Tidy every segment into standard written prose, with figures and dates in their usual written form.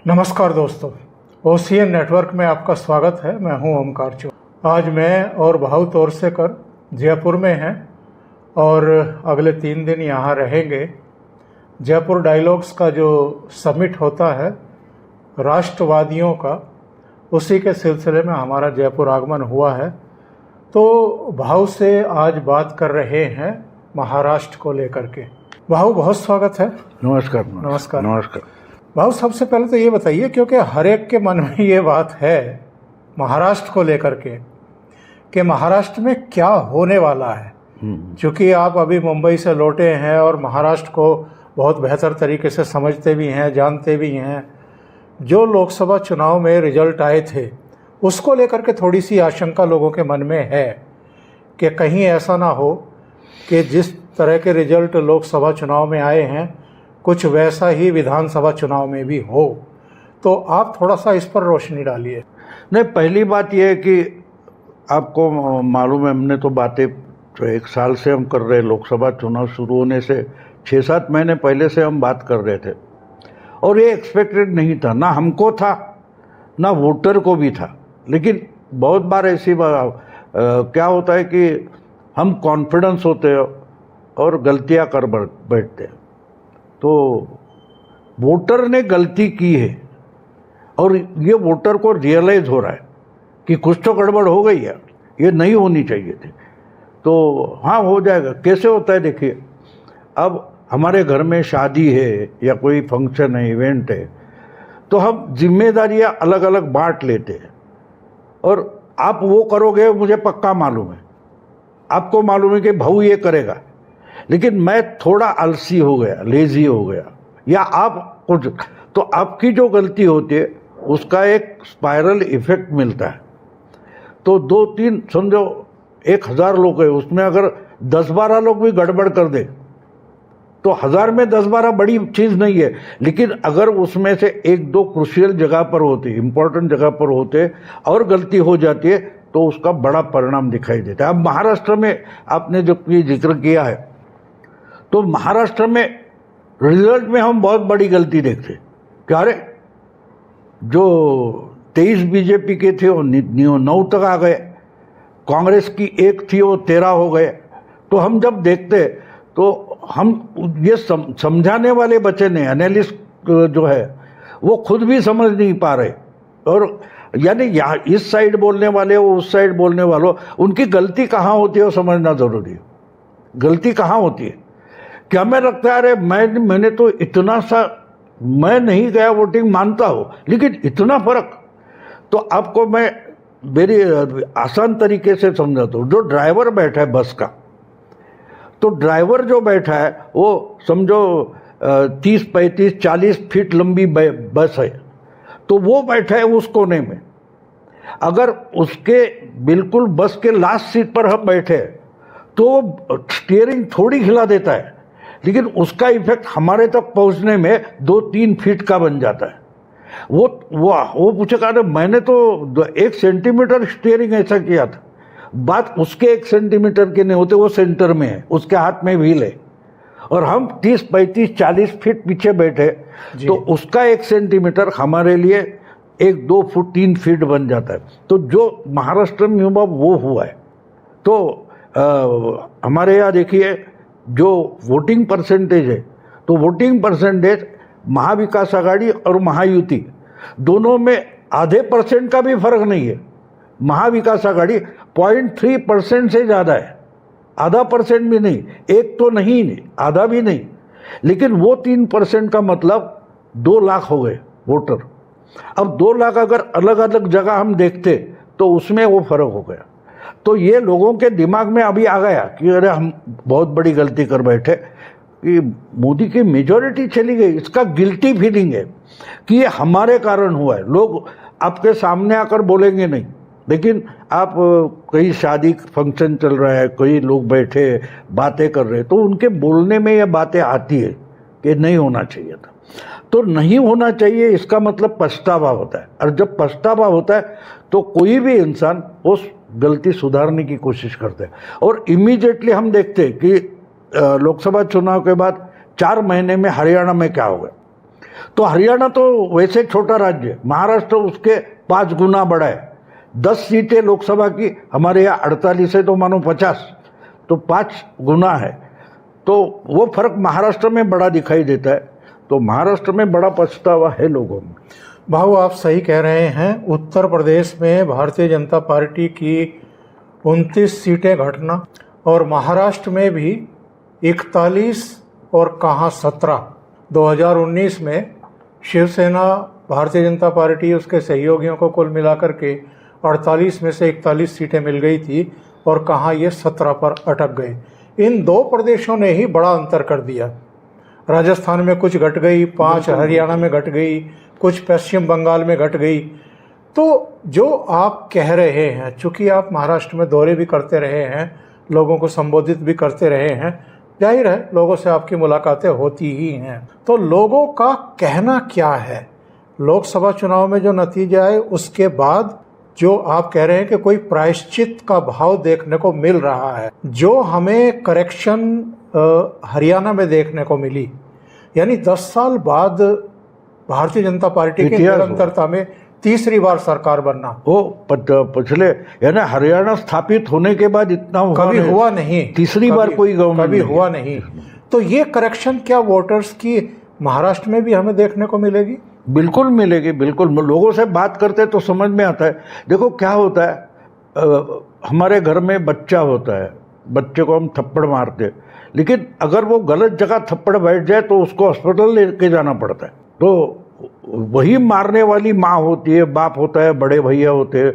नमस्कार दोस्तों, OCN network में आपका स्वागत है। मैं हूं ओमकार चौधरी। आज मैं और भाऊ तोरसेकर जयपुर में हैं और अगले 3 दिन यहाँ रहेंगे। जयपुर डायलॉग्स का जो समिट होता है राष्ट्रवादियों का, उसी के सिलसिले में हमारा जयपुर आगमन हुआ है। तो भाऊ से आज बात कर रहे हैं महाराष्ट्र को लेकर के। भाऊ बहुत स्वागत है। नमस्कार। नमस्कार। नमस्कार। भाऊ सबसे पहले तो ये बताइए, क्योंकि हर एक के मन में ये बात है महाराष्ट्र को लेकर के कि महाराष्ट्र में क्या होने वाला है। क्योंकि आप अभी मुंबई से लौटे हैं और महाराष्ट्र को बहुत बेहतर तरीके से समझते भी हैं, जानते भी हैं। जो लोकसभा चुनाव में रिजल्ट आए थे उसको लेकर के थोड़ी सी आशंका लोगों के मन में है कि कहीं ऐसा ना हो कि जिस तरह के रिजल्ट लोकसभा चुनाव में आए हैं कुछ वैसा ही विधानसभा चुनाव में भी हो। तो आप थोड़ा सा इस पर रोशनी डालिए। नहीं, पहली बात यह है कि आपको मालूम है, हमने तो बातें जो 1 साल से हम कर रहे हैं, लोकसभा चुनाव शुरू होने से 6-7 महीने पहले से हम बात कर रहे थे और ये एक्सपेक्टेड नहीं था, ना हमको था ना वोटर को भी था। लेकिन बहुत बार ऐसी क्या होता है कि हम कॉन्फिडेंस होते हैं और गलतियां कर बैठते हैं। तो वोटर ने गलती की है और ये वोटर को रियलाइज हो रहा है कि कुछ तो गड़बड़ हो गई है, ये नहीं होनी चाहिए थी। तो हाँ, हो जाएगा। कैसे होता है देखिए, अब हमारे घर में शादी है या कोई फंक्शन है, इवेंट है, तो हम जिम्मेदारियां अलग अलग बांट लेते हैं। और आप वो करोगे, मुझे पक्का मालूम है, आपको मालूम है कि भाऊ ये करेगा, लेकिन मैं थोड़ा आलसी हो गया, लेजी हो गया, या आप कुछ, तो आपकी जो गलती होती है उसका एक स्पाइरल इफेक्ट मिलता है। तो 2-3 समझो 1000 लोग है, उसमें अगर 10-12 लोग भी गड़बड़ कर दे तो 1000 में 10-12 बड़ी चीज़ नहीं है। लेकिन अगर उसमें से 1-2 क्रूशियल जगह पर होते, इंपॉर्टेंट जगह पर होते और गलती हो जाती है तो उसका बड़ा परिणाम दिखाई देता है। अब महाराष्ट्र में आपने जो ये जिक्र किया है, तो महाराष्ट्र में रिजल्ट में हम बहुत बड़ी गलती देखते क्या, अरे जो 23 बीजेपी के थे वो 9 तक आ गए, कांग्रेस की 1 थी वो 13 हो गए। तो हम जब देखते तो हम ये समझाने वाले बचे नहीं, एनालिस्ट जो है वो खुद भी समझ नहीं पा रहे। और यानी यहाँ इस साइड बोलने वाले वो उस साइड बोलने वालों, उनकी गलती कहाँ होती है वो समझना जरूरी है। गलती कहाँ होती है, क्या मैं लगता है अरे मैंने तो इतना सा, मैं नहीं गया वोटिंग मानता हूँ, लेकिन इतना फर्क। तो आपको मैं मेरी आसान तरीके से समझाता हूँ। जो ड्राइवर बैठा है बस का, तो ड्राइवर जो बैठा है वो समझो 30-35-40 फीट लंबी बस है, तो वो बैठा है उस कोने में। अगर उसके बिल्कुल बस के लास्ट सीट पर हम बैठे तो स्टीयरिंग थोड़ी हिला देता है, लेकिन उसका इफेक्ट हमारे तक पहुंचने में 2-3 फीट का बन जाता है। वो पूछेगा, अरे मैंने तो 1 सेंटीमीटर स्टीयरिंग ऐसा किया था। बात उसके 1 सेंटीमीटर के नहीं होते, वो सेंटर में है, उसके हाथ में व्हील है और हम 30-35-40 फीट पीछे बैठे, तो उसका 1 सेंटीमीटर हमारे लिए 1-2 फुट 3 फीट बन जाता है। तो जो महाराष्ट्र में हुआ वो हुआ है। तो हमारे यहाँ देखिए जो वोटिंग परसेंटेज है, तो वोटिंग परसेंटेज महाविकास आघाड़ी और महायुति दोनों में आधे % का भी फर्क नहीं है। महाविकास आघाड़ी 0.3% से ज़्यादा है, आधा % भी नहीं, एक तो नहीं, आधा भी नहीं। लेकिन वो 3% का मतलब 2 लाख हो गए वोटर। अब 2 लाख अगर अलग अलग जगह हम देखते तो उसमें वो फर्क हो गया। तो ये लोगों के दिमाग में अभी आ गया कि अरे हम बहुत बड़ी गलती कर बैठे, कि मोदी की मेजॉरिटी चली गई। इसका गिल्टी फीलिंग है कि ये हमारे कारण हुआ है। लोग आपके सामने आकर बोलेंगे नहीं, लेकिन आप कहीं शादी फंक्शन चल रहा है, कई लोग बैठे बातें कर रहे हैं, तो उनके बोलने में ये बातें आती है कि नहीं होना चाहिए था। तो नहीं होना चाहिए, इसका मतलब पछतावा होता है। और जब पछतावा होता है तो कोई भी इंसान उस गलती सुधारने की कोशिश करते हैं। और इमीडिएटली हम देखते हैं कि लोकसभा चुनाव के बाद 4 महीने में हरियाणा में क्या हो गया। तो हरियाणा तो वैसे छोटा राज्य है, महाराष्ट्र उसके 5 गुना बड़ा है। 10 सीटें लोकसभा की, हमारे यहाँ 48 है तो मानो 50, तो 5 गुना है। तो वो फर्क महाराष्ट्र में बड़ा दिखाई देता है। तो महाराष्ट्र में बड़ा पछतावा है लोगों में। भाऊ, आप सही कह रहे हैं। उत्तर प्रदेश में भारतीय जनता पार्टी की 29 सीटें घटना और महाराष्ट्र में भी 41 और कहाँ 17। 2019 में शिवसेना, भारतीय जनता पार्टी, उसके सहयोगियों को कुल मिलाकर के 48 में से 41 सीटें मिल गई थी और कहाँ ये 17 पर अटक गए। इन 2 प्रदेशों ने ही बड़ा अंतर कर दिया। राजस्थान में कुछ घट गई, 5 हरियाणा में घट गई, कुछ पश्चिम बंगाल में घट गई। तो जो आप कह रहे हैं, चूँकि आप महाराष्ट्र में दौरे भी करते रहे हैं, लोगों को संबोधित भी करते रहे हैं, जाहिर है लोगों से आपकी मुलाकातें होती ही हैं। तो लोगों का कहना क्या है? लोकसभा चुनाव में जो नतीजा आए उसके बाद जो आप कह रहे हैं कि कोई प्रायश्चित का भाव देखने को मिल रहा है, जो हमें करेक्शन हरियाणा में देखने को मिली, यानी 10 साल बाद भारतीय जनता पार्टी के निरंतरता में तीसरी बार सरकार बनना, वो पिछले यानी हरियाणा स्थापित होने के बाद इतना कभी हुआ नहीं। तीसरी बार कोई गवर्नमेंट कभी हुआ नहीं। तो ये करेक्शन क्या वोटर्स की महाराष्ट्र में भी हमें देखने को मिलेगी? बिल्कुल मिलेगी, बिल्कुल। लोगों से बात करते तो समझ में आता है। देखो क्या होता है, हमारे घर में बच्चा होता है, बच्चे को हम थप्पड़ मारते, लेकिन अगर वो गलत जगह थप्पड़ बैठ जाए तो उसको अस्पताल लेके जाना पड़ता है। तो वही मारने वाली माँ होती है, बाप होता है, बड़े भैया होते हैं,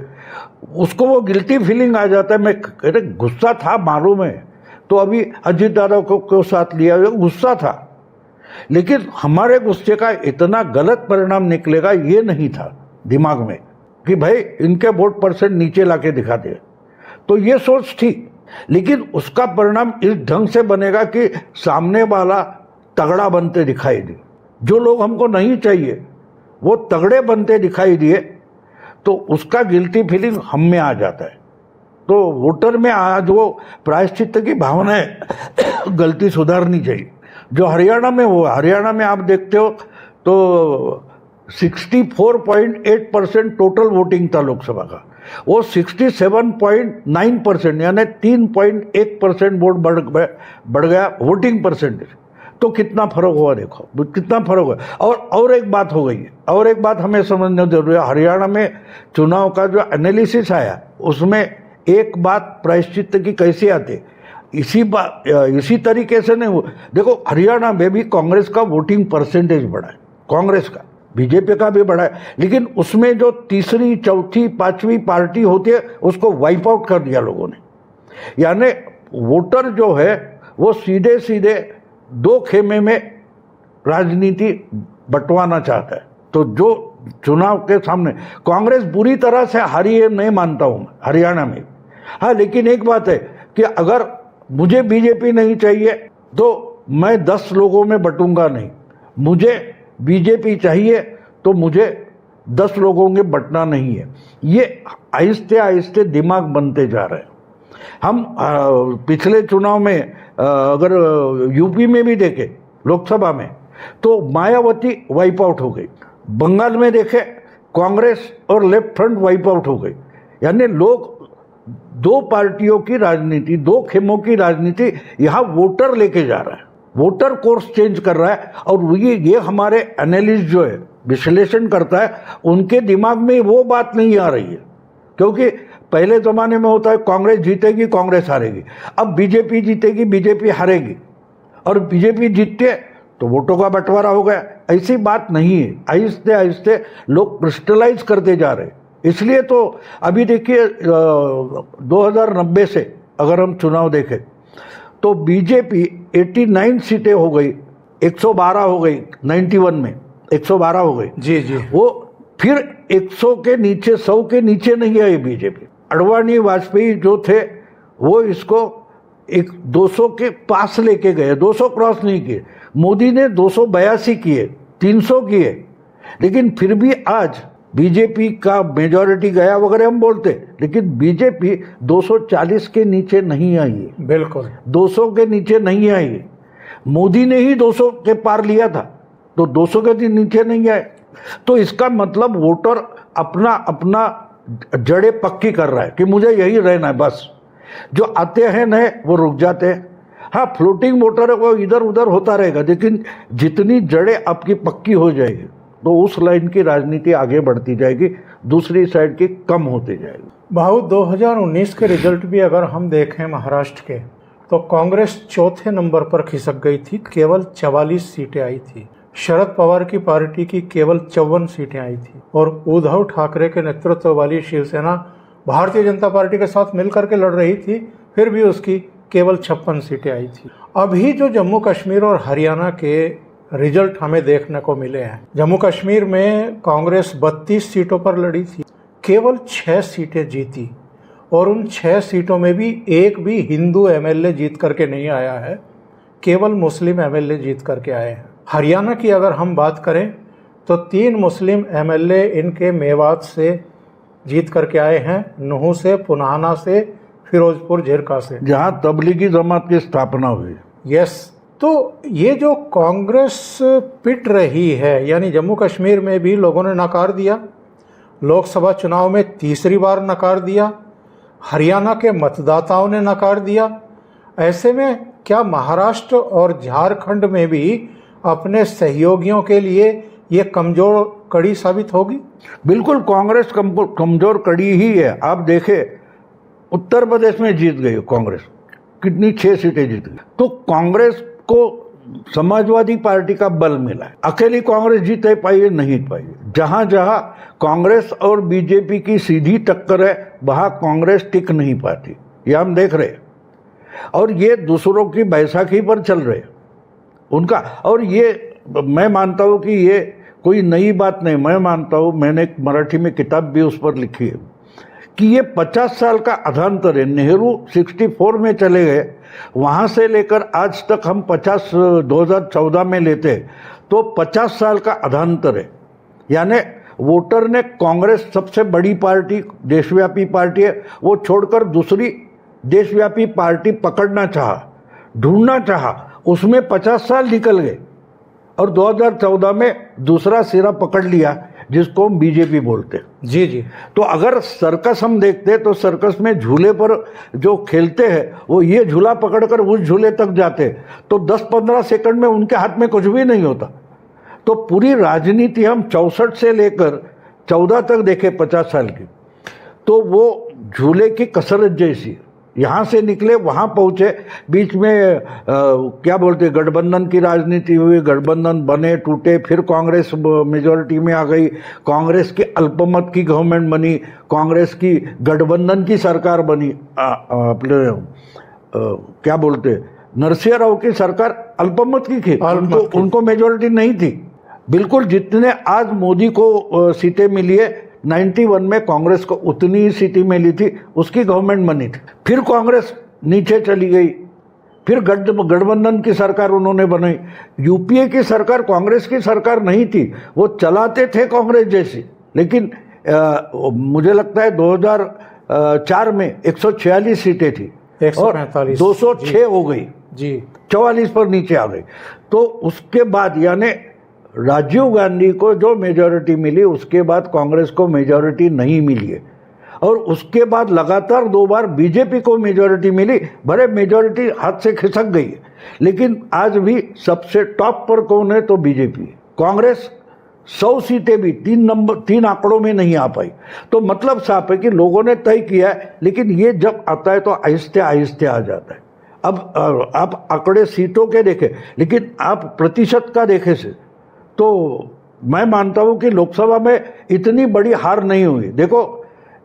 उसको वो गिल्टी फीलिंग आ जाता है। मैं अरे गुस्सा था मालूम है, तो अभी अजीत दादा को साथ लिया, गुस्सा था, लेकिन हमारे गुस्से का इतना गलत परिणाम निकलेगा ये नहीं था दिमाग में कि भाई इनके वोट परसेंट नीचे लाके दिखा दे। तो ये सोच थी, लेकिन उसका परिणाम इस ढंग से बनेगा कि सामने वाला तगड़ा बनते दिखाई दे। जो लोग हमको नहीं चाहिए वो तगड़े बनते दिखाई दिए तो उसका गिल्टी फीलिंग हम में आ जाता है। तो वोटर में आज वो प्रायश्चित की भावना है, गलती सुधारनी चाहिए। जो हरियाणा में हुआ, हरियाणा में आप देखते हो तो 64.8% टोटल वोटिंग था लोकसभा का, वो 67.9% यानी 3.1% वोट बढ़ गया वोटिंग परसेंटेज। तो कितना फर्क हुआ, देखो कितना फर्क हुआ। और एक बात हो गई है, और एक बात हमें समझना जरूरी है। हरियाणा में चुनाव का जो एनालिसिस आया उसमें एक बात प्रायश्चित की कैसे आते, इसी तरीके से नहीं हुआ। देखो हरियाणा में भी कांग्रेस का वोटिंग परसेंटेज बढ़ा है, कांग्रेस का, बीजेपी का भी बढ़ा है, लेकिन उसमें जो तीसरी, चौथी, पांचवी पार्टी होती है उसको वाइप आउट कर दिया लोगों ने। यानी वोटर जो है वो सीधे सीधे 2 खेमे में राजनीति बंटवाना चाहता है। तो जो चुनाव के सामने कांग्रेस बुरी तरह से हारी है नहीं मानता हूं मैं हरियाणा में। हाँ, लेकिन एक बात है कि अगर मुझे बीजेपी नहीं चाहिए तो मैं 10 लोगों में बंटूंगा नहीं, मुझे बीजेपी चाहिए तो मुझे 10 लोगों में बंटना नहीं है। ये आहिस्ते आहिस्ते दिमाग बनते जा रहे हैं। हम पिछले चुनाव में अगर यूपी में भी देखें लोकसभा में तो मायावती वाइप आउट हो गई, बंगाल में देखें कांग्रेस और लेफ्ट फ्रंट वाइप आउट हो गई। यानी लोग 2 पार्टियों की राजनीति, 2 खेमों की राजनीति यहाँ वोटर लेके जा रहा है, वोटर कोर्स चेंज कर रहा है। और ये हमारे एनालिस्ट जो है विश्लेषण करता है, उनके दिमाग में वो बात नहीं आ रही है। क्योंकि पहले ज़माने में होता है कांग्रेस जीतेगी, कांग्रेस हारेगी, अब बीजेपी जीतेगी, बीजेपी हारेगी, और बीजेपी जीतते तो वोटों का बंटवारा हो गया। ऐसी बात नहीं है, आहिस्ते आहिस्ते लोग क्रिस्टलाइज करते जा रहे हैं। इसलिए तो अभी देखिए 2090 से अगर हम चुनाव देखें तो बीजेपी 89 सीटें हो गई, 112 हो गई, 91 में 112 हो गई। जी जी। वो फिर 100 के नीचे, 100 के नीचे नहीं आई बीजेपी। अडवाणी वाजपेयी जो थे वो इसको 200 के पास लेके गए, 200 क्रॉस नहीं किए। मोदी ने 282 किए, 300 किए, लेकिन फिर भी आज बीजेपी का मेजॉरिटी गया वगैरह हम बोलते, लेकिन बीजेपी 240 के नीचे नहीं आई है। बिल्कुल 200 के नीचे नहीं आई है। मोदी ने ही 200 के पार लिया था, तो 200 के नीचे नहीं आए। तो इसका मतलब वोटर अपना अपना जड़ें पक्की कर रहा है कि मुझे यही रहना है बस। जो आते हैं नए वो रुक जाते हैं। हाँ, फ्लोटिंग वोटर है वो इधर उधर होता रहेगा, लेकिन जितनी जड़ें आपकी पक्की हो जाएगी तो उस लाइन की राजनीति आगे बढ़ती जाएगी, दूसरी साइड की कम होती जाएगी। भाऊ, 2019 के रिजल्ट भी अगर हम देखें महाराष्ट्र के, तो कांग्रेस चौथे नंबर पर खिसक गई थी, केवल 44 सीटें आई थी। शरद पवार की पार्टी की केवल 54 सीटें आई थी और उद्धव ठाकरे के नेतृत्व वाली शिवसेना भारतीय जनता पार्टी के साथ मिलकर के लड़ रही थी, फिर भी उसकी केवल 56 सीटें आई थी। अभी जो जम्मू कश्मीर और हरियाणा के रिजल्ट हमें देखने को मिले हैं, जम्मू कश्मीर में कांग्रेस 32 सीटों पर लड़ी थी, केवल 6 सीटें जीती और उन 6 सीटों में भी एक भी हिंदू एमएलए जीत करके नहीं आया है, केवल मुस्लिम एमएलए जीत करके आए हैं। हरियाणा की अगर हम बात करें तो 3 मुस्लिम एमएलए इनके मेवात से जीत करके आए हैं, नुहू से, पुनाना से, फिरोजपुर झिरका से, जहां तबलीगी जमात की स्थापना हुई। यस। तो ये जो कांग्रेस पिट रही है, यानी जम्मू कश्मीर में भी लोगों ने नकार दिया, लोकसभा चुनाव में तीसरी बार नकार दिया, हरियाणा के मतदाताओं ने नकार दिया, ऐसे में क्या महाराष्ट्र और झारखंड में भी अपने सहयोगियों के लिए ये कमजोर कड़ी साबित होगी? बिल्कुल, कांग्रेस कमजोर कड़ी ही है। आप देखें, उत्तर प्रदेश में जीत गई कांग्रेस, कितनी 6 सीटें जीत गई। तो कांग्रेस को समाजवादी पार्टी का बल मिला है। अकेली कांग्रेस जीत पाई नहीं पाई। जहां जहां कांग्रेस और बीजेपी की सीधी टक्कर है वहां कांग्रेस टिक नहीं पाती, ये हम देख रहे हैं। और ये दूसरों की बैसाखी पर चल रहे हैं उनका। और ये मैं मानता हूं कि ये कोई नई बात नहीं। मैं मानता हूं, मैंने एक मराठी में किताब भी उस पर लिखी है कि ये 50 साल का अधांतर है। नेहरू 64 में चले गए, वहां से लेकर आज तक हम 2014 में लेते तो 50 साल का अधांतर है। यानी वोटर ने कांग्रेस सबसे बड़ी पार्टी, देशव्यापी पार्टी है, वो छोड़कर दूसरी देशव्यापी पार्टी पकड़ना चाहा, ढूंढना चाहा, उसमें 50 साल निकल गए और 2014 में दूसरा सिरा पकड़ लिया जिसको हम बीजेपी बोलते हैं। जी जी। तो अगर सर्कस हम देखते हैं तो सर्कस में झूले पर जो खेलते हैं वो ये झूला पकड़कर उस झूले तक जाते, तो 10-15 सेकंड में उनके हाथ में कुछ भी नहीं होता। तो पूरी राजनीति हम 64 से लेकर 14 तक देखे 50 साल की, तो वो झूले की कसरत जैसी, यहाँ से निकले वहाँ पहुँचे, बीच में क्या बोलते गठबंधन की राजनीति हुई, गठबंधन बने टूटे, फिर कांग्रेस मेजॉरिटी में आ गई, कांग्रेस की अल्पमत की गवर्नमेंट बनी, कांग्रेस की गठबंधन की सरकार बनी। अपने क्या बोलते नरसिंह राव की सरकार अल्पमत की थी, उनको मेजॉरिटी नहीं थी बिल्कुल। जितने आज मोदी को सीटें मिली है, 91 में कांग्रेस को उतनी ही सीटें मिली थी, उसकी गवर्नमेंट बनी थी। फिर कांग्रेस नीचे चली गई, फिर गठबंधन की सरकार उन्होंने बनाई। यूपीए की सरकार कांग्रेस की सरकार नहीं थी, वो चलाते थे कांग्रेस जैसी, लेकिन मुझे लगता है 2004 में 146 सीटें थी, 145 206 हो गई जी, 44 पर नीचे आ गई। तो उसके बाद यानी राजीव गांधी को जो मेजॉरिटी मिली, उसके बाद कांग्रेस को मेजॉरिटी नहीं मिली है। और उसके बाद लगातार 2 बार बीजेपी को मेजॉरिटी मिली, भले मेजॉरिटी हाथ से खिसक गई है, लेकिन आज भी सबसे टॉप पर कौन है तो बीजेपी है। कांग्रेस 100 सीटें भी 3 आंकड़ों में नहीं आ पाई। तो मतलब साफ है कि लोगों ने तय किया है, लेकिन ये जब आता है तो आहिस्ते आहिस्ते आ जाता है। अब आप आंकड़े सीटों के देखें, लेकिन आप प्रतिशत का देखें से तो मैं मानता हूं कि लोकसभा में इतनी बड़ी हार नहीं हुई। देखो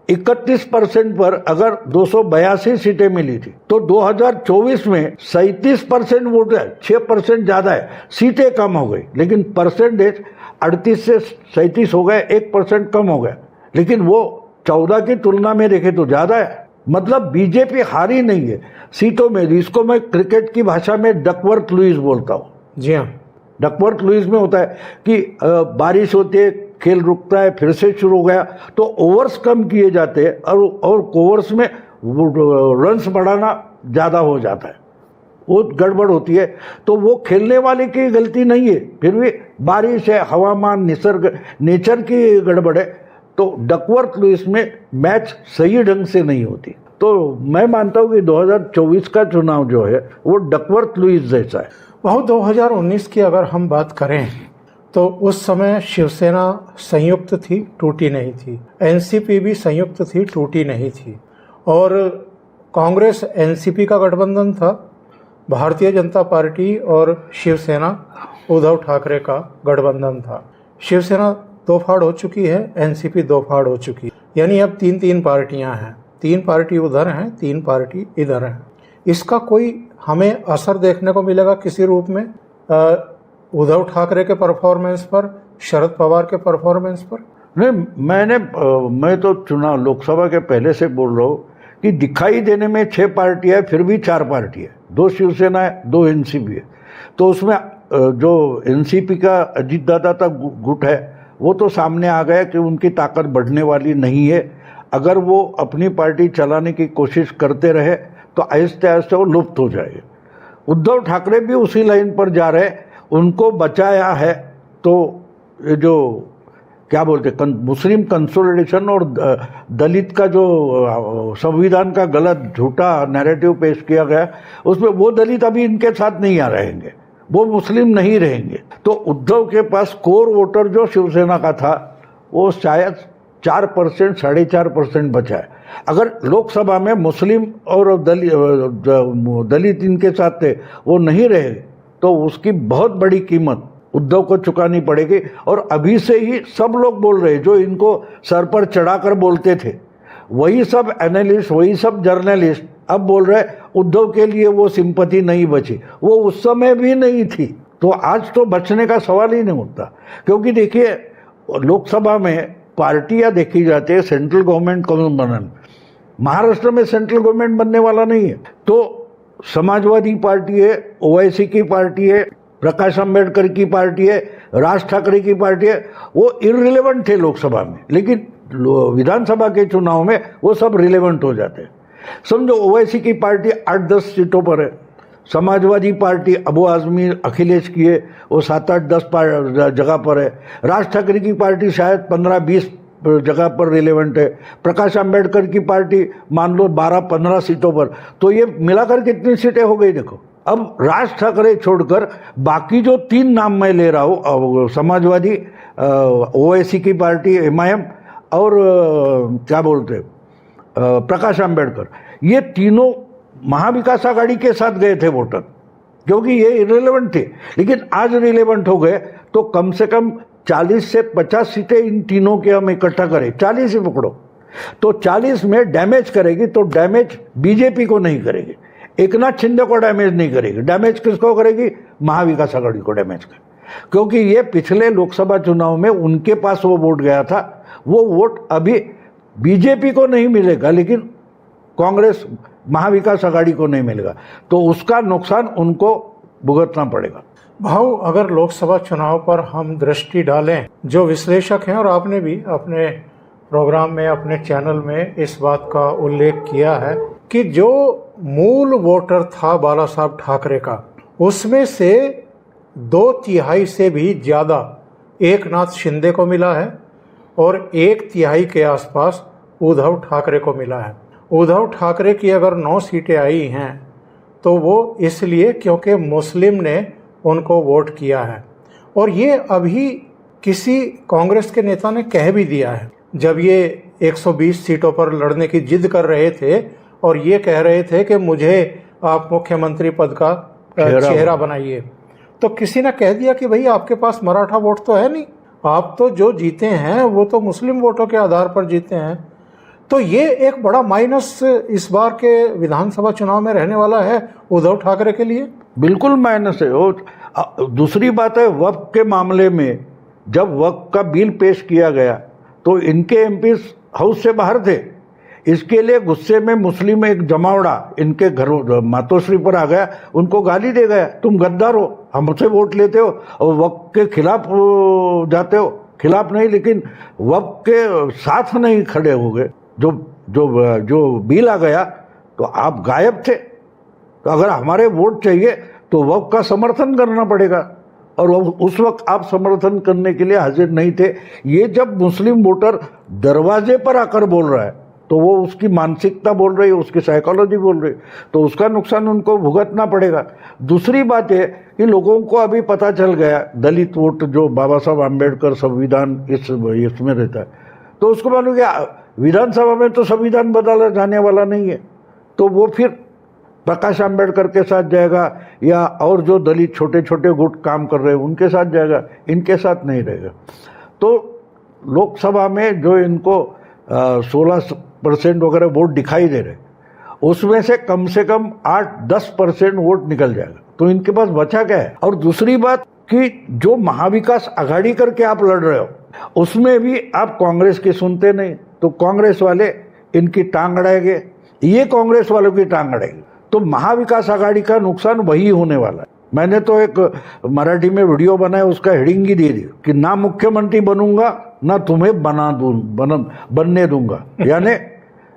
31% पर अगर 282 सीटें मिली थी, तो 2024 में 37% वोट है, 6% ज्यादा है, सीटें कम हो गई, लेकिन परसेंटेज 38 से 37 हो गए, 1% कम हो गया, लेकिन वो 14 की तुलना में देखें तो ज्यादा है। मतलब बीजेपी हारी नहीं है सीटों में। इसको मैं क्रिकेट की भाषा में डकवर्थ लुईस बोलता हूँ। जी हाँ, डकवर्थ लुईस में होता है कि बारिश होती है, खेल रुकता है, फिर से शुरू हो गया, तो ओवर्स कम किए जाते हैं और ओवर्स में रन्स बढ़ाना ज़्यादा हो जाता है, वो गड़बड़ होती है। तो वो खेलने वाले की गलती नहीं है, फिर भी बारिश है, हवामान, निसर्ग, नेचर की गड़बड़ है, तो डकवर्थ लुईस में मैच सही ढंग से नहीं होती। तो मैं मानता हूँ कि 2024 का चुनाव जो है वो डकवर्थ लुईस जैसा है। बहुत 2019 की अगर हम बात करें तो उस समय शिवसेना संयुक्त थी, टूटी नहीं थी। एनसीपी भी संयुक्त थी, टूटी नहीं थी। और कांग्रेस एनसीपी का गठबंधन था, भारतीय जनता पार्टी और शिवसेना उद्धव ठाकरे का गठबंधन था। शिवसेना दो फाड़ हो चुकी है, एनसीपी दो फाड़ हो चुकी है, यानी अब तीन पार्टियां हैं। 3 पार्टी उधर हैं, 3 पार्टी इधर हैं। इसका कोई हमें असर देखने को मिलेगा किसी रूप में उद्धव ठाकरे के परफॉर्मेंस पर, शरद पवार के परफॉर्मेंस पर? नहीं, मैं तो चुनाव लोकसभा के पहले से बोल रहा हूँ कि दिखाई देने में 6 पार्टियां है, फिर भी 4 पार्टी है, 2 शिवसेना है, 2 एनसीपी है। तो उसमें जो एनसीपी का अजीत दादा का गुट है वो तो सामने आ गया कि उनकी ताकत बढ़ने वाली नहीं है। अगर वो अपनी पार्टी चलाने की कोशिश करते रहे तो आहिस्ते आहिस्ते वो लुप्त हो जाएगी। उद्धव ठाकरे भी उसी लाइन पर जा रहे, उनको बचाया है तो ये जो क्या बोलते मुस्लिम कंसोलिडेशन और दलित का जो संविधान का गलत झूठा नैरेटिव पेश किया गया, उसमें वो दलित अभी इनके साथ नहीं आ रहेंगे, वो मुस्लिम नहीं रहेंगे। तो उद्धव के पास कोर वोटर जो शिवसेना का था वो शायद 4%, 4.5% बचा है। अगर लोकसभा में मुस्लिम और दलित इनके साथ थे वो नहीं रहे तो उसकी बहुत बड़ी कीमत उद्धव को चुकानी पड़ेगी। और अभी से ही सब लोग बोल रहे हैं, जो इनको सर पर चढ़ाकर बोलते थे वही सब एनालिस्ट, वही सब जर्नलिस्ट अब बोल रहे उद्धव के लिए वो सिंपैथी नहीं बची, वो उस समय भी नहीं थी। तो आज तो बचने का सवाल ही नहीं उठता, क्योंकि देखिए लोकसभा में पार्टियां देखी जाती है, सेंट्रल गवर्नमेंट कौन बनन। महाराष्ट्र में सेंट्रल गवर्नमेंट बनने वाला नहीं है, तो समाजवादी पार्टी है, ओवैसी की पार्टी है, प्रकाश अंबेडकर की पार्टी है, राज ठाकरे की पार्टी है, वो इररिलेवेंट थे लोकसभा में, लेकिन विधानसभा के चुनाव में वो सब रिलेवेंट हो जाते हैं। समझो ओवैसी की पार्टी 8-10 सीटों पर है, समाजवादी पार्टी अबू आजमी अखिलेश की है, वो 7-8-10 जगह पर है, राज ठाकरे की पार्टी शायद 15-20 जगह पर रिलेवेंट है, प्रकाश अंबेडकर की पार्टी मान लो 12-15 सीटों पर। तो ये मिलाकर कितनी सीटें हो गई देखो। अब राज ठाकरे छोड़कर बाकी जो 3 नाम मैं ले रहा हूँ, समाजवादी, ओवैसी की पार्टी एमआईएम और क्या बोलते प्रकाश अंबेडकर, ये तीनों महाविकास आघाड़ी के साथ गए थे वोटर, क्योंकि ये इररिलेवेंट थे। लेकिन आज रिलेवेंट हो गए तो कम से कम 40 से 50 सीटें इन तीनों के हम इकट्ठा करें, 40 ही पकड़ो, तो 40 में डैमेज करेगी, तो डैमेज बीजेपी को नहीं करेगी, एकनाथ शिंदे को डैमेज नहीं करेगी। डैमेज किसको करेगी? महाविकास आघाड़ी को डैमेज करेगी, क्योंकि ये पिछले लोकसभा चुनाव में उनके पास वो वोट गया था, वो वोट अभी बीजेपी को नहीं मिलेगा, लेकिन कांग्रेस महाविकास आघाड़ी को नहीं मिलेगा, तो उसका नुकसान उनको भुगतना पड़ेगा। भाऊ, अगर लोकसभा चुनाव पर हम दृष्टि डालें, जो विश्लेषक हैं और आपने भी अपने प्रोग्राम में, अपने चैनल में इस बात का उल्लेख किया है कि जो मूल वोटर था बाला साहब ठाकरे का, उसमें से 2/3 से भी ज़्यादा एकनाथ शिंदे को मिला है और 1/3 के आसपास उद्धव ठाकरे को मिला है। उद्धव ठाकरे की अगर 9 सीटें आई हैं तो वो इसलिए क्योंकि मुस्लिम ने उनको वोट किया है। और ये अभी किसी कांग्रेस के नेता ने कह भी दिया है, जब ये 120 सीटों पर लड़ने की जिद कर रहे थे और ये कह रहे थे कि मुझे आप मुख्यमंत्री पद का चेहरा बनाइए, तो किसी ने कह दिया कि भाई आपके पास मराठा वोट तो है नहीं, आप तो जो जीते हैं वो तो मुस्लिम वोटों के आधार पर जीते हैं। तो ये एक बड़ा माइनस इस बार के विधानसभा चुनाव में रहने वाला है उद्धव ठाकरे के लिए। बिल्कुल माइनस है। और दूसरी बात है, वक्फ के मामले में जब वक्फ का बिल पेश किया गया तो इनके एमपी हाउस से बाहर थे, इसके लिए गुस्से में मुस्लिम एक जमावड़ा इनके घर मातोश्री पर आ गया, उनको गाली दे गया, तुम गद्दार हो, हमसे वोट लेते हो और वक्फ के खिलाफ जाते हो। खिलाफ नहीं, लेकिन वक्फ के साथ नहीं खड़े हो गए। जो बिल आ गया तो आप गायब थे। तो अगर हमारे वोट चाहिए तो वक्फ का समर्थन करना पड़ेगा। और उस वक्त आप समर्थन करने के लिए हाजिर नहीं थे। ये जब मुस्लिम वोटर दरवाजे पर आकर बोल रहा है तो वो उसकी मानसिकता बोल रही है, उसकी साइकोलॉजी बोल रही है, तो उसका नुकसान उनको भुगतना पड़ेगा। दूसरी बात है कि लोगों को अभी पता चल गया दलित वोट जो बाबा साहब आम्बेडकर संविधान इसमें रहता है, तो उसको मालूम क्या विधानसभा में तो संविधान बदला जाने वाला नहीं है, तो वो फिर प्रकाश आम्बेडकर के साथ जाएगा या और जो दलित छोटे छोटे गुट काम कर रहे हैं उनके साथ जाएगा, इनके साथ नहीं रहेगा। तो लोकसभा में जो इनको 16% वगैरह वोट दिखाई दे रहे, उसमें से कम 8-10% वोट निकल जाएगा, तो इनके पास बचा क्या है। और दूसरी बात कि जो महाविकास आघाड़ी करके आप लड़ रहे हो उसमें भी आप कांग्रेस की सुनते नहीं, तो कांग्रेस वाले इनकी टांग अड़ाएंगे, ये कांग्रेस वालों की टांग अड़ाएंगे, तो महाविकास आघाड़ी का नुकसान वही होने वाला है। मैंने तो एक मराठी में वीडियो बनाया, उसका हेडिंग ही दे दी कि ना मुख्यमंत्री बनूंगा ना तुम्हें बनने दूंगा, यानी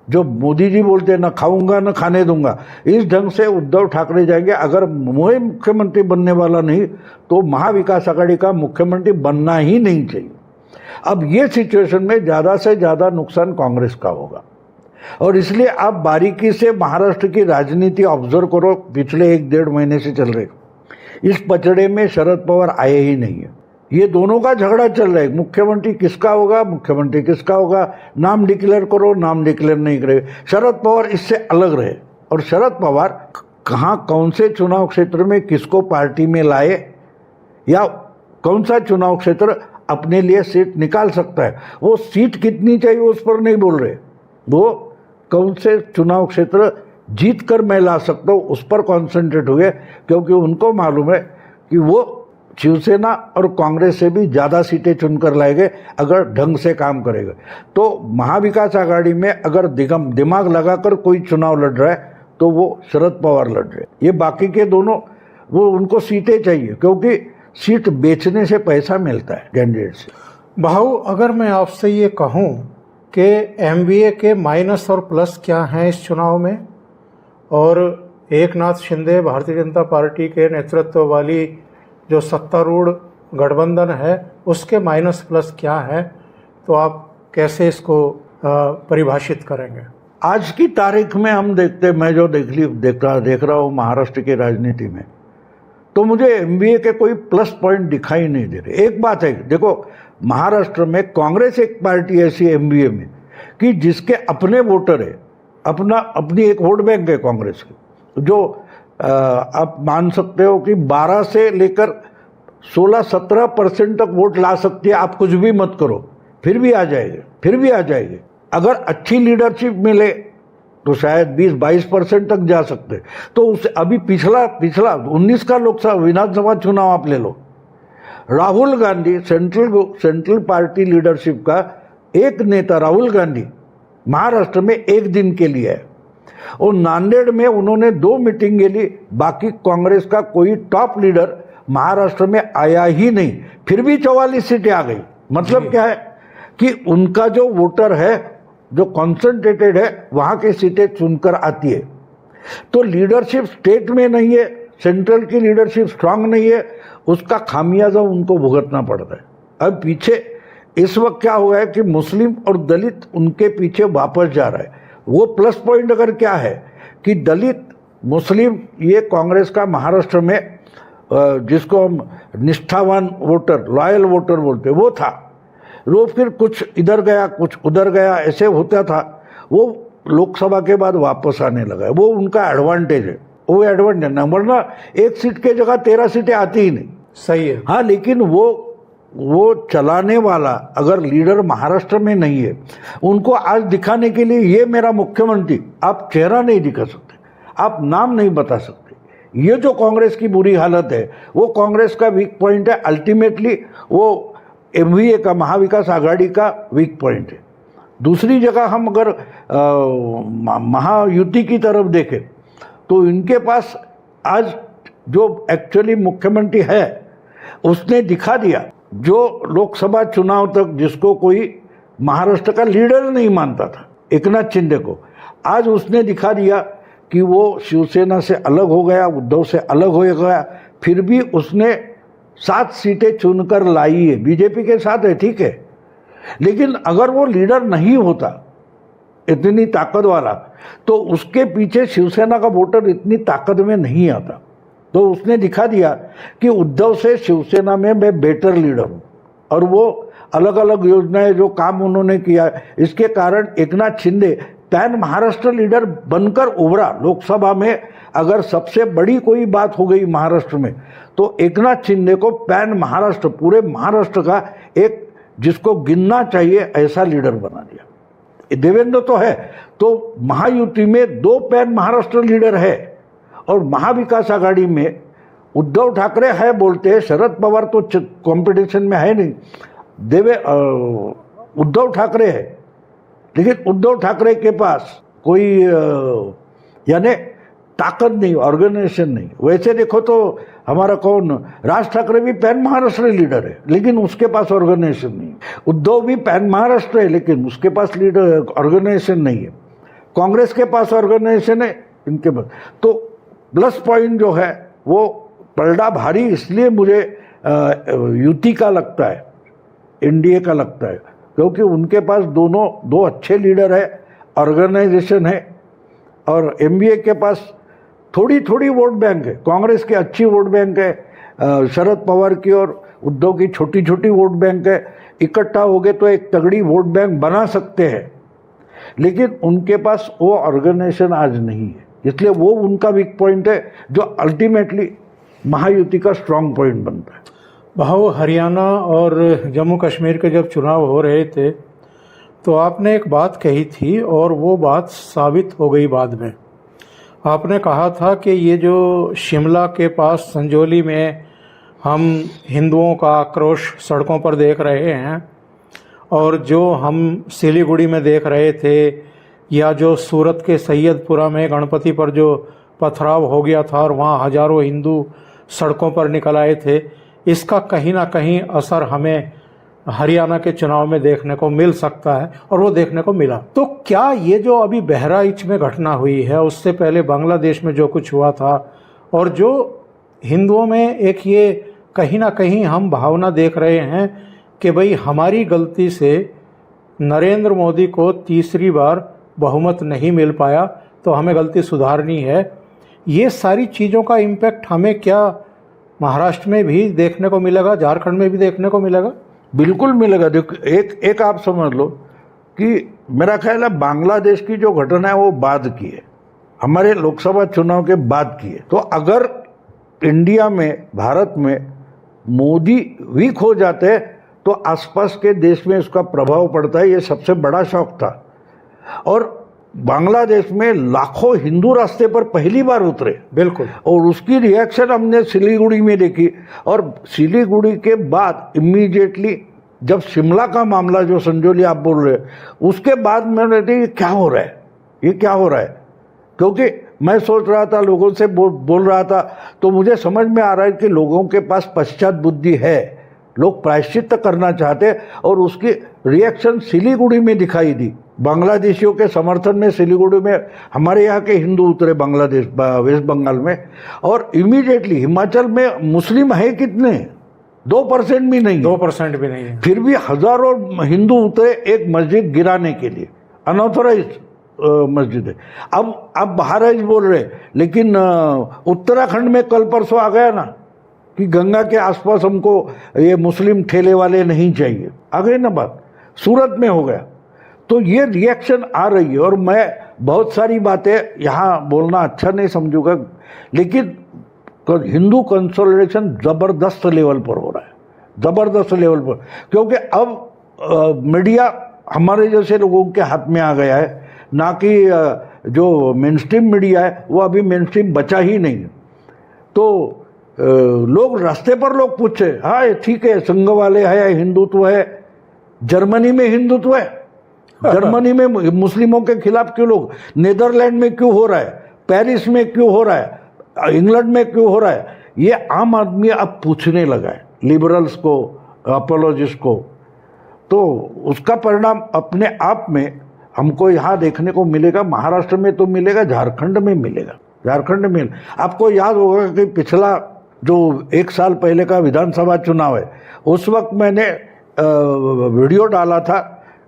जो मोदी जी बोलते हैं ना खाऊंगा ना खाने दूंगा, इस ढंग से उद्धव ठाकरे जाएंगे। अगर मैं मुख्यमंत्री बनने वाला नहीं तो महाविकास आघाड़ी का मुख्यमंत्री बनना ही नहीं चाहिए। अब ये सिचुएशन में ज़्यादा से ज़्यादा नुकसान कांग्रेस का होगा, और इसलिए आप बारीकी से महाराष्ट्र की राजनीति ऑब्जर्व करो, पिछले 1-1.5 महीने से चल रहे। इस पचड़े में शरद पवार आए ही नहीं है, ये दोनों का झगड़ा चल रहा है, मुख्यमंत्री किसका होगा, मुख्यमंत्री किसका होगा, नाम डिक्लेयर करो, नाम डिक्लेयर नहीं करे। शरद पवार इससे अलग रहे, और शरद पवार कहाँ कौन से चुनाव क्षेत्र में किसको पार्टी में लाए या कौन सा चुनाव क्षेत्र अपने लिए सीट निकाल सकता है, वो सीट कितनी चाहिए उस पर नहीं बोल रहे, वो कौन से चुनाव क्षेत्र जीत कर मैं ला सकता हूँ उस पर कॉन्सेंट्रेट हुए, क्योंकि उनको मालूम है कि वो शिवसेना और कांग्रेस से भी ज़्यादा सीटें चुनकर लाएंगे अगर ढंग से काम करेगा। तो महाविकास आघाड़ी में अगर दिमाग लगाकर कोई चुनाव लड़ रहा है तो वो शरद पवार लड़ रहे हैं। ये बाकी के दोनों वो उनको सीटें चाहिए, क्योंकि सीट बेचने से पैसा मिलता है कैंडिडेट से। भाऊ, अगर मैं आपसे ये कहूँ कि एमवीए के माइनस और प्लस क्या हैं इस चुनाव में, और एकनाथ शिंदे भारतीय जनता पार्टी के नेतृत्व वाली जो सत्तारूढ़ गठबंधन है उसके माइनस प्लस क्या है, तो आप कैसे इसको परिभाषित करेंगे? आज की तारीख में हम देखते, मैं जो देख रहा हूँ महाराष्ट्र की राजनीति में, तो मुझे एमवीए के कोई प्लस पॉइंट दिखाई नहीं दे रहे। एक बात है, देखो महाराष्ट्र में कांग्रेस एक पार्टी ऐसी एमवीए में कि जिसके अपने वोटर है, अपनी एक वोट बैंक है कांग्रेस की, जो आप मान सकते हो कि 12 से लेकर 16-17% तक वोट ला सकती है। आप कुछ भी मत करो फिर भी आ जाएगी, अगर अच्छी लीडरशिप मिले तो शायद 20-22% तक जा सकते। तो उस अभी पिछला 19 का लोकसभा विधानसभा चुनाव आप ले लो, Rahul Gandhi central party leadership का एक नेता राहुल गांधी महाराष्ट्र में एक दिन के लिए है, और नांदेड़ में उन्होंने 2 मीटिंग के लिए, बाकी कांग्रेस का कोई टॉप लीडर महाराष्ट्र में आया ही नहीं, फिर भी 44 सीटें आ गई। मतलब क्या है कि उनका जो वोटर है जो कॉन्सेंट्रेटेड है वहां की सीटें चुनकर आती है। तो लीडरशिप स्टेट में नहीं है, सेंट्रल की लीडरशिप स्ट्रांग नहीं है, उसका खामियाजा उनको भुगतना पड़ता है। अब पीछे इस वक्त क्या हुआ है कि मुस्लिम और दलित उनके पीछे वापस जा रहा है। वो प्लस पॉइंट अगर क्या है कि दलित मुस्लिम ये कांग्रेस का महाराष्ट्र में जिसको हम निष्ठावान वोटर, लॉयल वोटर बोलते, वो था, वो फिर कुछ इधर गया कुछ उधर गया ऐसे होता था, वो लोकसभा के बाद वापस आने लगा है। वो उनका एडवांटेज है, वो एडवांटेज ना, वरना एक सीट के जगह 13 सीटें आती ही नहीं। सही है। हाँ, लेकिन वो चलाने वाला अगर लीडर महाराष्ट्र में नहीं है, उनको आज दिखाने के लिए ये मेरा मुख्यमंत्री, आप चेहरा नहीं दिखा सकते, आप नाम नहीं बता सकते। ये जो कांग्रेस की बुरी हालत है वो कांग्रेस का वीक पॉइंट है, अल्टीमेटली वो एमवीए का, महाविकास आघाड़ी का वीक पॉइंट है। दूसरी जगह हम अगर महायुति की तरफ देखें तो इनके पास आज जो एक्चुअली मुख्यमंत्री है उसने दिखा दिया, जो लोकसभा चुनाव तक जिसको कोई महाराष्ट्र का लीडर नहीं मानता था, एकनाथ शिंदे को, आज उसने दिखा दिया कि वो शिवसेना से अलग हो गया, उद्धव से अलग हो गया, फिर भी उसने 7 सीटें चुनकर लाई है, बीजेपी के साथ है, ठीक है, लेकिन अगर वो लीडर नहीं होता इतनी ताकत वाला तो उसके पीछे शिवसेना का वोटर इतनी ताकत में नहीं आता। तो उसने दिखा दिया कि उद्धव से शिवसेना में मैं बेटर लीडर हूं, और वो अलग अलग योजनाएं जो काम उन्होंने किया, इसके कारण एकनाथ शिंदे पैन महाराष्ट्र लीडर बनकर उभरा। लोकसभा में अगर सबसे बड़ी कोई बात हो गई महाराष्ट्र में तो एकनाथ शिंदे को पैन महाराष्ट्र, पूरे महाराष्ट्र का एक जिसको गिनना चाहिए ऐसा लीडर बना दिया। देवेंद्र तो है, तो महायुति में 2 पैन महाराष्ट्र लीडर है, और महाविकास आघाड़ी में उद्धव ठाकरे है बोलते हैं, शरद पवार तो कंपटीशन में है नहीं, उद्धव ठाकरे है, लेकिन उद्धव ठाकरे के पास कोई यानी ताकत नहीं, ऑर्गेनाइजेशन नहीं। वैसे देखो तो हमारा कौन, राज ठाकरे भी पैन महाराष्ट्र लीडर है, लेकिन उसके पास ऑर्गेनाइजेशन नहीं। उद्धव भी पैन महाराष्ट्र है, लेकिन उसके पास लीडर ऑर्गेनाइजेशन नहीं है। कांग्रेस के पास ऑर्गेनाइजेशन है, इनके पास। तो प्लस पॉइंट जो है वो पलड़ा भारी इसलिए मुझे युति का लगता है, एनडीए का लगता है, क्योंकि उनके पास दो अच्छे लीडर है, ऑर्गेनाइजेशन है, और एमबीए के पास थोड़ी थोड़ी वोट बैंक है। कांग्रेस की अच्छी वोट बैंक है, शरद पवार की और उद्धव की छोटी छोटी वोट बैंक है। इकट्ठा हो गए तो एक तगड़ी वोट बैंक बना सकते हैं, लेकिन उनके पास वो ऑर्गेनाइजेशन आज नहीं है, इसलिए वो उनका वीक पॉइंट है जो अल्टीमेटली महायुति का स्ट्रांग पॉइंट बनता है। भाव, हरियाणा और जम्मू कश्मीर के जब चुनाव हो रहे थे तो आपने एक बात कही थी और वो बात साबित हो गई बाद में। आपने कहा था कि ये जो शिमला के पास संजौली में हम हिंदुओं का आक्रोश सड़कों पर देख रहे हैं, और जो हम सिलीगुड़ी में देख रहे थे, या जो सूरत के सैयदपुरा में गणपति पर जो पथराव हो गया था और वहाँ हजारों हिंदू सड़कों पर निकल आए थे, इसका कहीं ना कहीं असर हमें हरियाणा के चुनाव में देखने को मिल सकता है, और वो देखने को मिला। तो क्या ये जो अभी बहराइच में घटना हुई है, उससे पहले बांग्लादेश में जो कुछ हुआ था, और जो हिंदुओं में एक ये कहीं ना कहीं हम भावना देख रहे हैं कि भाई हमारी गलती से नरेंद्र मोदी को तीसरी बार बहुमत नहीं मिल पाया, तो हमें गलती सुधारनी है, ये सारी चीज़ों का इम्पैक्ट हमें क्या महाराष्ट्र में भी देखने को मिलेगा, झारखंड में भी देखने को मिलेगा? बिल्कुल मिलेगा। देखो, एक आप समझ लो कि मेरा ख्याल है बांग्लादेश की जो घटना है वो बाद की है, हमारे लोकसभा चुनाव के बाद की है। तो अगर इंडिया में, भारत में मोदी वीक हो जाते तो आसपास के देश में इसका प्रभाव पड़ता है। ये सबसे बड़ा शौक था। और बांग्लादेश में लाखों हिंदू रास्ते पर पहली बार उतरे, बिल्कुल, और उसकी रिएक्शन हमने सिलीगुड़ी में देखी। और सिलीगुड़ी के बाद इमीडिएटली जब शिमला का मामला जो संजौली आप बोल रहे हैं, उसके बाद मैंने देखा ये क्या हो रहा है, ये क्या हो रहा है। क्योंकि मैं सोच रहा था, लोगों से बोल रहा था, तो मुझे समझ में आ रहा है कि लोगों के पास पश्चात बुद्धि है, लोग प्रायश्चित करना चाहते, और उसकी रिएक्शन सिलीगुड़ी में दिखाई दी। बांग्लादेशियों के समर्थन में सिलीगुड़ी में हमारे यहाँ के हिंदू उतरे बांग्लादेश, वेस्ट बंगाल में, और इमीडिएटली हिमाचल में मुस्लिम है कितने, 2% भी नहीं, 2% भी नहीं है, फिर भी हजारों हिंदू उतरे एक मस्जिद गिराने के लिए। अनऑथोराइज मस्जिद है। अब महाराज बोल रहे, लेकिन उत्तराखंड में कल परसों आ गया ना कि गंगा के आसपास हमको ये मुस्लिम ठेले वाले नहीं चाहिए, आ गई ना बात। सूरत में हो गया। तो ये रिएक्शन आ रही है, और मैं बहुत सारी बातें यहाँ बोलना अच्छा नहीं समझूंगा, लेकिन हिंदू कंसोलिडेशन जबरदस्त लेवल पर हो रहा है, जबरदस्त लेवल पर। क्योंकि अब मीडिया हमारे जैसे लोगों के हाथ में आ गया है, ना कि जो मेनस्ट्रीम मीडिया है वो अभी मेनस्ट्रीम बचा ही नहीं है। तो लोग रास्ते पर लोग पूछे, हाँ ठीक है, संघ वाले है, हिंदुत्व है, जर्मनी में हिंदुत्व है, जर्मनी में मुस्लिमों के खिलाफ क्यों लोग, नीदरलैंड में क्यों हो रहा है, पेरिस में क्यों हो रहा है, इंग्लैंड में क्यों हो रहा है, ये आम आदमी अब पूछने लगा है, लिबरल्स को, अपोलॉजिस्ट को। तो उसका परिणाम अपने आप में हमको यहाँ देखने को मिलेगा, महाराष्ट्र में तो मिलेगा, झारखंड में मिलेगा। झारखंड में आपको याद होगा कि पिछला जो 1 साल पहले का विधानसभा चुनाव है, उस वक्त मैंने वीडियो डाला था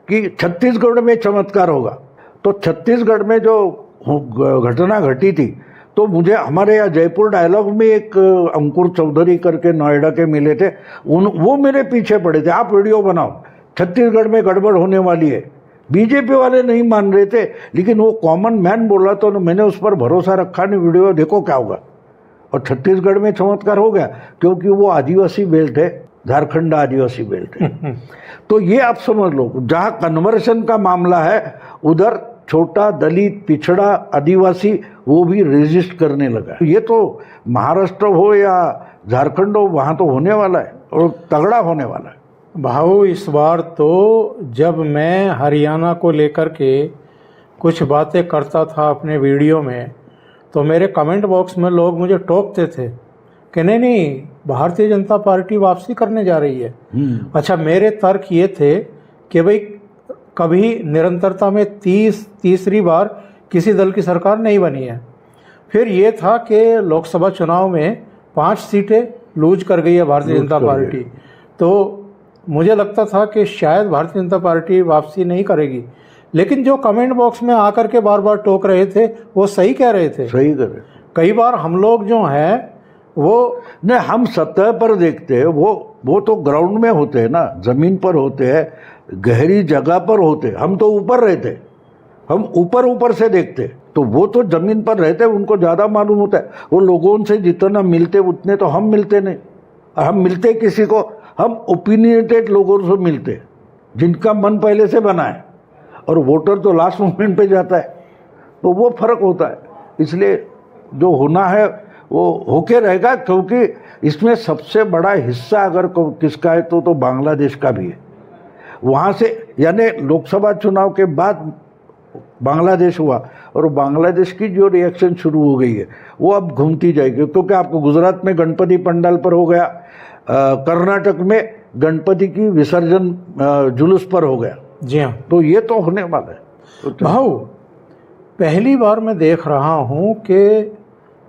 कि छत्तीसगढ़ में चमत्कार होगा। तो छत्तीसगढ़ में जो घटना घटी थी, तो मुझे हमारे यहाँ जयपुर डायलॉग में एक अंकुर चौधरी करके नोएडा के मिले थे, वो मेरे पीछे पड़े थे, आप वीडियो बनाओ, छत्तीसगढ़ में गड़बड़ होने वाली है। बीजेपी वाले नहीं मान रहे थे, लेकिन वो कॉमन मैन बोला तो मैंने उस पर भरोसा रखा नहीं, वीडियो देखो क्या होगा। और छत्तीसगढ़ में चमत्कार हो गया, क्योंकि वो आदिवासी बेल्ट है, झारखंड आदिवासी बेल्ट है। तो ये आप समझ लो, जहाँ कन्वर्शन का मामला है उधर छोटा दलित, पिछड़ा, आदिवासी वो भी रेजिस्ट करने लगा। ये तो महाराष्ट्र हो या झारखंड हो, वहाँ तो होने वाला है और तगड़ा होने वाला है। भाऊ, इस बार तो जब मैं हरियाणा को लेकर के कुछ बातें करता था अपने वीडियो में, तो मेरे कमेंट बॉक्स में लोग मुझे टोकते थे कि नहीं, भारतीय जनता पार्टी वापसी करने जा रही है। अच्छा, मेरे तर्क ये थे कि भाई कभी निरंतरता में तीसरी बार किसी दल की सरकार नहीं बनी है। फिर ये था कि लोकसभा चुनाव में 5 सीटें लूज कर गई है भारतीय जनता पार्टी, तो मुझे लगता था कि शायद भारतीय जनता पार्टी वापसी नहीं करेगी। लेकिन जो कमेंट बॉक्स में आकर के बार बार टोक रहे थे वो सही कह रहे थे। सही कह रहे। कई बार हम लोग जो हैं वो नहीं, हम सतह पर देखते हैं, वो तो ग्राउंड में होते हैं ना, जमीन पर होते हैं, गहरी जगह पर होते हैं। हम तो ऊपर रहते, हम ऊपर से देखते, तो वो तो जमीन पर रहते, उनको ज़्यादा मालूम होता है। वो लोगों से जितना मिलते उतने तो हम मिलते नहीं। और हम मिलते किसी को, हम ओपिनियटेड लोगों से मिलते, जिनका मन पहले से बना है, और वोटर तो लास्ट मोमेंट पे जाता है। तो वो फर्क होता है। इसलिए जो होना है वो होके रहेगा, क्योंकि इसमें सबसे बड़ा हिस्सा अगर किसका है तो बांग्लादेश का भी है। वहाँ से यानी लोकसभा चुनाव के बाद बांग्लादेश हुआ, और बांग्लादेश की जो रिएक्शन शुरू हो गई है वो अब घूमती जाएगी। क्योंकि आपको गुजरात में गणपति पंडाल पर हो गया, कर्नाटक में गणपति की विसर्जन जुलूस पर हो गया। जी हाँ, तो ये तो होने वाला है। भाऊ, पहली बार मैं देख रहा हूँ कि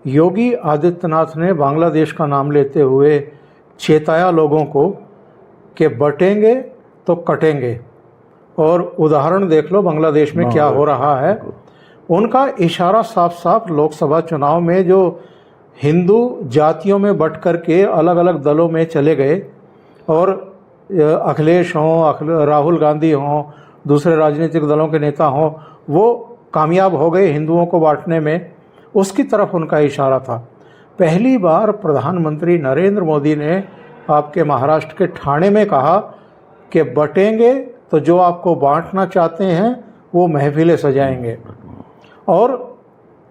योगी आदित्यनाथ ने बांग्लादेश का नाम लेते हुए चेताया लोगों को कि बटेंगे तो कटेंगे। और उदाहरण देख लो बांग्लादेश में क्या हो रहा है। उनका इशारा साफ साफ लोकसभा चुनाव में जो हिंदू जातियों में बट कर के अलग अलग दलों में चले गए, और अखिलेश हों, राहुल गांधी हों, दूसरे राजनीतिक दलों के नेता हों, वो कामयाब हो गए हिंदुओं को बांटने में, उसकी तरफ उनका इशारा था। पहली बार प्रधानमंत्री नरेंद्र मोदी ने आपके महाराष्ट्र के ठाणे में कहा कि बटेंगे तो जो आपको बांटना चाहते हैं वो महफिलें सजाएंगे। और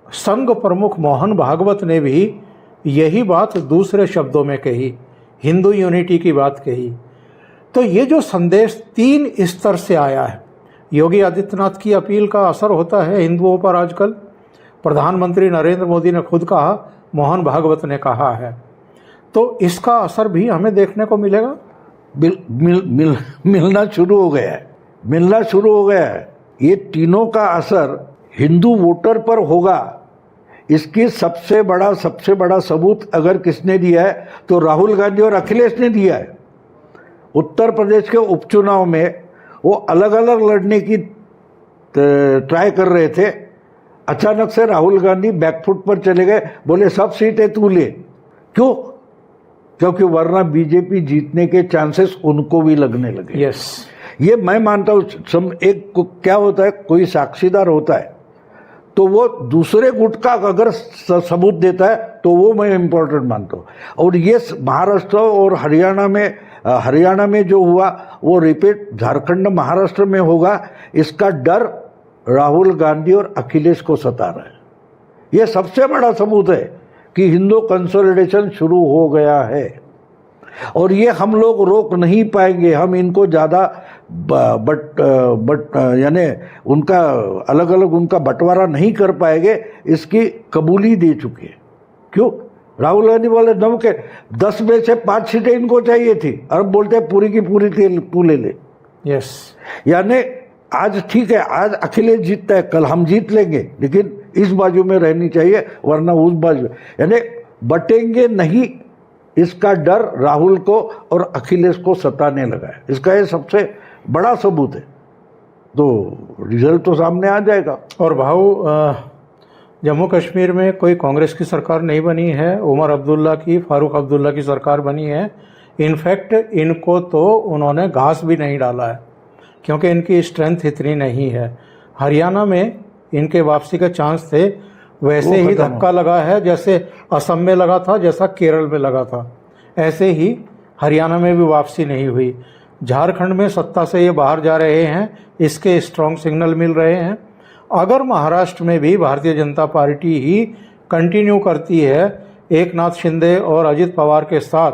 संघ प्रमुख मोहन भागवत ने भी यही बात दूसरे शब्दों में कही, हिंदू यूनिटी की बात कही। तो ये जो संदेश 3 स्तर से आया है, योगी आदित्यनाथ की अपील का असर होता है हिंदुओं पर आजकल, प्रधानमंत्री नरेंद्र मोदी ने खुद कहा, मोहन भागवत ने कहा है, तो इसका असर भी हमें देखने को मिलेगा। मिलना शुरू हो गया है, मिलना शुरू हो गया है। ये तीनों का असर हिंदू वोटर पर होगा। इसकी सबसे बड़ा सबूत अगर किसने दिया है तो राहुल गांधी और अखिलेश ने दिया है। उत्तर प्रदेश के उपचुनाव में वो अलग अलग लड़ने की ट्राई कर रहे थे, अचानक से राहुल गांधी बैकफुट पर चले गए, बोले सब सीटें तू ले। क्यों? क्योंकि वरना बीजेपी जीतने के चांसेस उनको भी लगने लगे। यस, ये मैं मानता हूँ। एक क्या होता है, कोई साक्षीदार होता है तो वो दूसरे गुट का अगर सबूत देता है तो वो मैं इम्पोर्टेंट मानता हूँ। और ये महाराष्ट्र और हरियाणा में जो हुआ वो रिपीट झारखंड महाराष्ट्र में होगा, इसका डर राहुल गांधी और अखिलेश को सता रहा है। ये सबसे बड़ा सबूत है कि हिंदू कंसोलिडेशन शुरू हो गया है, और ये हम लोग रोक नहीं पाएंगे। हम इनको ज़्यादा यानी उनका अलग अलग उनका बंटवारा नहीं कर पाएंगे, इसकी कबूली दे चुके हैं। क्यों? राहुल गांधी बोले दम के 10 में से 5 सीटें इनको चाहिए थी, और बोलते पूरी की पूरी तू ले ले। यस, यानी आज ठीक है, आज अखिलेश जीतता है, कल हम जीत लेंगे, लेकिन इस बाजू में रहनी चाहिए, वरना उस बाजू। यानी बटेंगे नहीं, इसका डर राहुल को और अखिलेश को सताने लगा है। इसका ये सबसे बड़ा सबूत है। तो रिजल्ट तो सामने आ जाएगा। और भाऊ, जम्मू कश्मीर में कोई कांग्रेस की सरकार नहीं बनी है, उमर अब्दुल्ला की, फारूक अब्दुल्ला की सरकार बनी है। इनफैक्ट इनको तो उन्होंने घास भी नहीं डाला है क्योंकि इनकी स्ट्रेंथ इतनी नहीं है। हरियाणा में इनके वापसी का चांस थे, वैसे ही धक्का लगा है जैसे असम में लगा था, जैसा केरल में लगा था, ऐसे ही हरियाणा में भी वापसी नहीं हुई। झारखंड में सत्ता से ये बाहर जा रहे हैं, इसके स्ट्रॉन्ग सिग्नल मिल रहे हैं। अगर महाराष्ट्र में भी भारतीय जनता पार्टी ही कंटिन्यू करती है एक नाथ शिंदे और अजित पवार के साथ,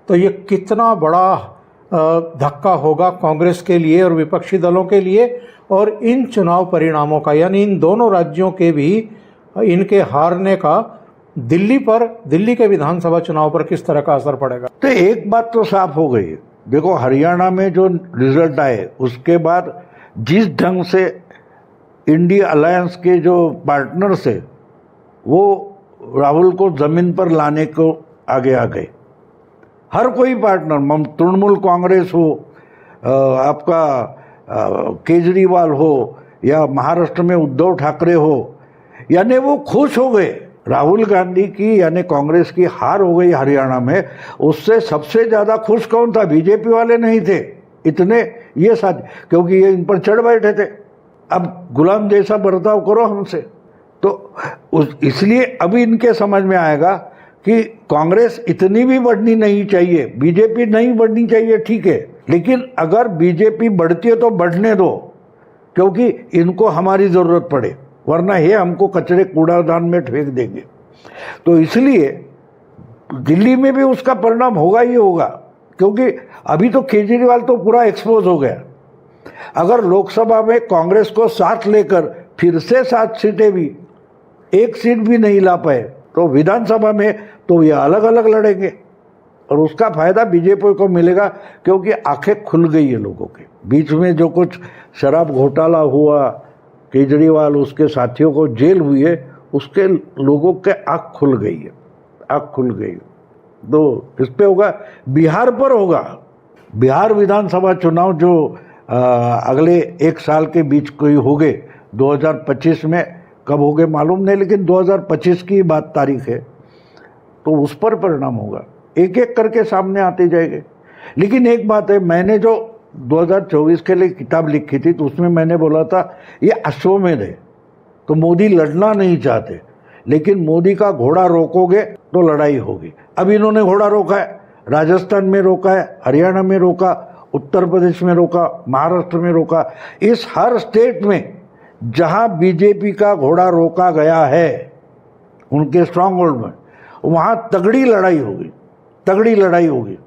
तो ये कितना बड़ा धक्का होगा कांग्रेस के लिए और विपक्षी दलों के लिए। और इन चुनाव परिणामों का, यानी इन दोनों राज्यों के भी इनके हारने का दिल्ली के विधानसभा चुनाव पर किस तरह का असर पड़ेगा? तो एक बात तो साफ हो गई। देखो, हरियाणा में जो रिजल्ट आए उसके बाद जिस ढंग से इंडिया अलायंस के जो पार्टनर्स है वो राहुल को जमीन पर लाने को आगे आ गए। हर कोई पार्टनर, तृणमूल कांग्रेस हो, आपका केजरीवाल हो, या महाराष्ट्र में उद्धव ठाकरे हो, यानी वो खुश हो गए। राहुल गांधी की यानी कांग्रेस की हार हो गई हरियाणा में, उससे सबसे ज़्यादा खुश कौन था? बीजेपी वाले नहीं थे इतने, ये साथ, क्योंकि ये इन पर चढ़ बैठे थे। अब गुलाम जैसा बर्ताव करो हमसे, तो इसलिए अभी इनके समझ में आएगा कि कांग्रेस इतनी भी बढ़नी नहीं चाहिए, बीजेपी नहीं बढ़नी चाहिए, ठीक है, लेकिन अगर बीजेपी बढ़ती है तो बढ़ने दो, क्योंकि इनको हमारी ज़रूरत पड़े, वरना ये हमको कचरे कूड़ादान में फेंक देंगे। तो इसलिए दिल्ली में भी उसका परिणाम होगा ही होगा, क्योंकि अभी तो केजरीवाल तो पूरा एक्सपोज हो गया। अगर लोकसभा में कांग्रेस को साथ लेकर फिर से 7 सीटें भी, 1 सीट भी नहीं ला पाए, तो विधानसभा में तो ये अलग अलग लड़ेंगे और उसका फायदा बीजेपी को मिलेगा, क्योंकि आंखें खुल गई है लोगों के। बीच में जो कुछ शराब घोटाला हुआ, केजरीवाल उसके साथियों को जेल हुई है, उसके लोगों के आँख खुल गई है, आँख खुल गई। तो इस पे होगा, बिहार पर होगा। बिहार विधानसभा चुनाव जो अगले 1 साल के बीच कोई हो गए, 2025 में कब हो गए मालूम नहीं, लेकिन 2025 की बात तारीख है, तो उस पर परिणाम होगा। एक एक करके सामने आते जाएंगे। लेकिन एक बात है, मैंने जो 2024 के लिए किताब लिखी थी तो उसमें मैंने बोला था ये अश्वमेध है। तो मोदी लड़ना नहीं चाहते, लेकिन मोदी का घोड़ा रोकोगे तो लड़ाई होगी। अब इन्होंने घोड़ा रोका है, राजस्थान में रोका है, हरियाणा में रोका, उत्तर प्रदेश में रोका, महाराष्ट्र में रोका। इस हर स्टेट में जहां बीजेपी का घोड़ा रोका गया है उनके स्ट्रांग होल्ड में, वहां तगड़ी लड़ाई होगी, तगड़ी लड़ाई होगी,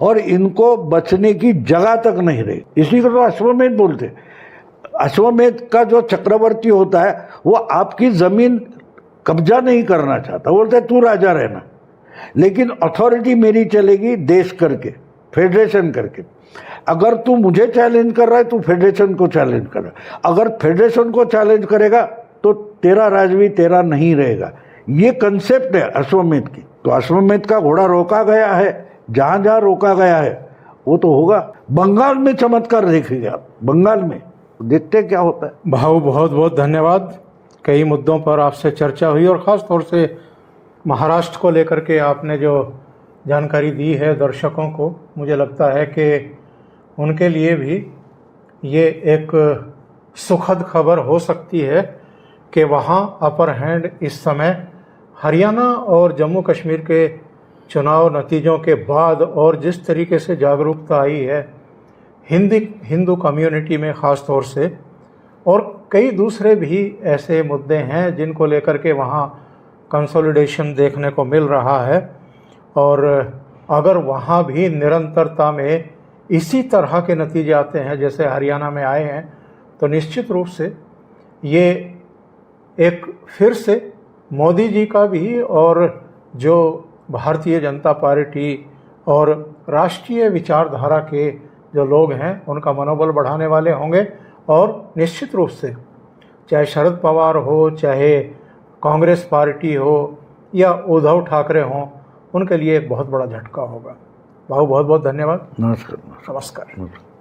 और इनको बचने की जगह तक नहीं रही। इसी को तो अश्वमेध बोलते। अश्वमेध का जो चक्रवर्ती होता है वो आपकी जमीन कब्जा नहीं करना चाहता, बोलते तू राजा रहना, लेकिन अथॉरिटी मेरी चलेगी देश करके, फेडरेशन करके। अगर तू मुझे चैलेंज कर रहा है, तू फेडरेशन को चैलेंज कर रहा है। अगर फेडरेशन को चैलेंज करेगा तो तेरा राज भी तेरा नहीं रहेगा। ये कंसेप्ट है अश्वमेध की। तो अश्वमेध का घोड़ा रोका गया है, जहां जहां रोका गया है वो तो होगा। बंगाल में चमत्कार देखेंगे आप, बंगाल में देखते क्या होता है। भाऊ, बहुत बहुत धन्यवाद। कई मुद्दों पर आपसे चर्चा हुई और ख़ास तौर से महाराष्ट्र को लेकर के आपने जो जानकारी दी है दर्शकों को, मुझे लगता है कि उनके लिए भी ये एक सुखद खबर हो सकती है कि वहाँ अपर हैंड इस समय हरियाणा और जम्मू कश्मीर के चुनाव नतीजों के बाद, और जिस तरीके से जागरूकता आई है हिंदू कम्युनिटी में ख़ास तौर से, और कई दूसरे भी ऐसे मुद्दे हैं जिनको लेकर के वहाँ कंसोलिडेशन देखने को मिल रहा है। और अगर वहाँ भी निरंतरता में इसी तरह के नतीजे आते हैं जैसे हरियाणा में आए हैं, तो निश्चित रूप से ये एक फिर से मोदी जी का भी और जो भारतीय जनता पार्टी और राष्ट्रीय विचारधारा के जो लोग हैं उनका मनोबल बढ़ाने वाले होंगे। और निश्चित रूप से चाहे शरद पवार हो, चाहे कांग्रेस पार्टी हो या उद्धव ठाकरे हों, उनके लिए एक बहुत बड़ा झटका होगा। बाबू बहुत बहुत धन्यवाद। नमस्कार। नमस्कार। नमस्कार।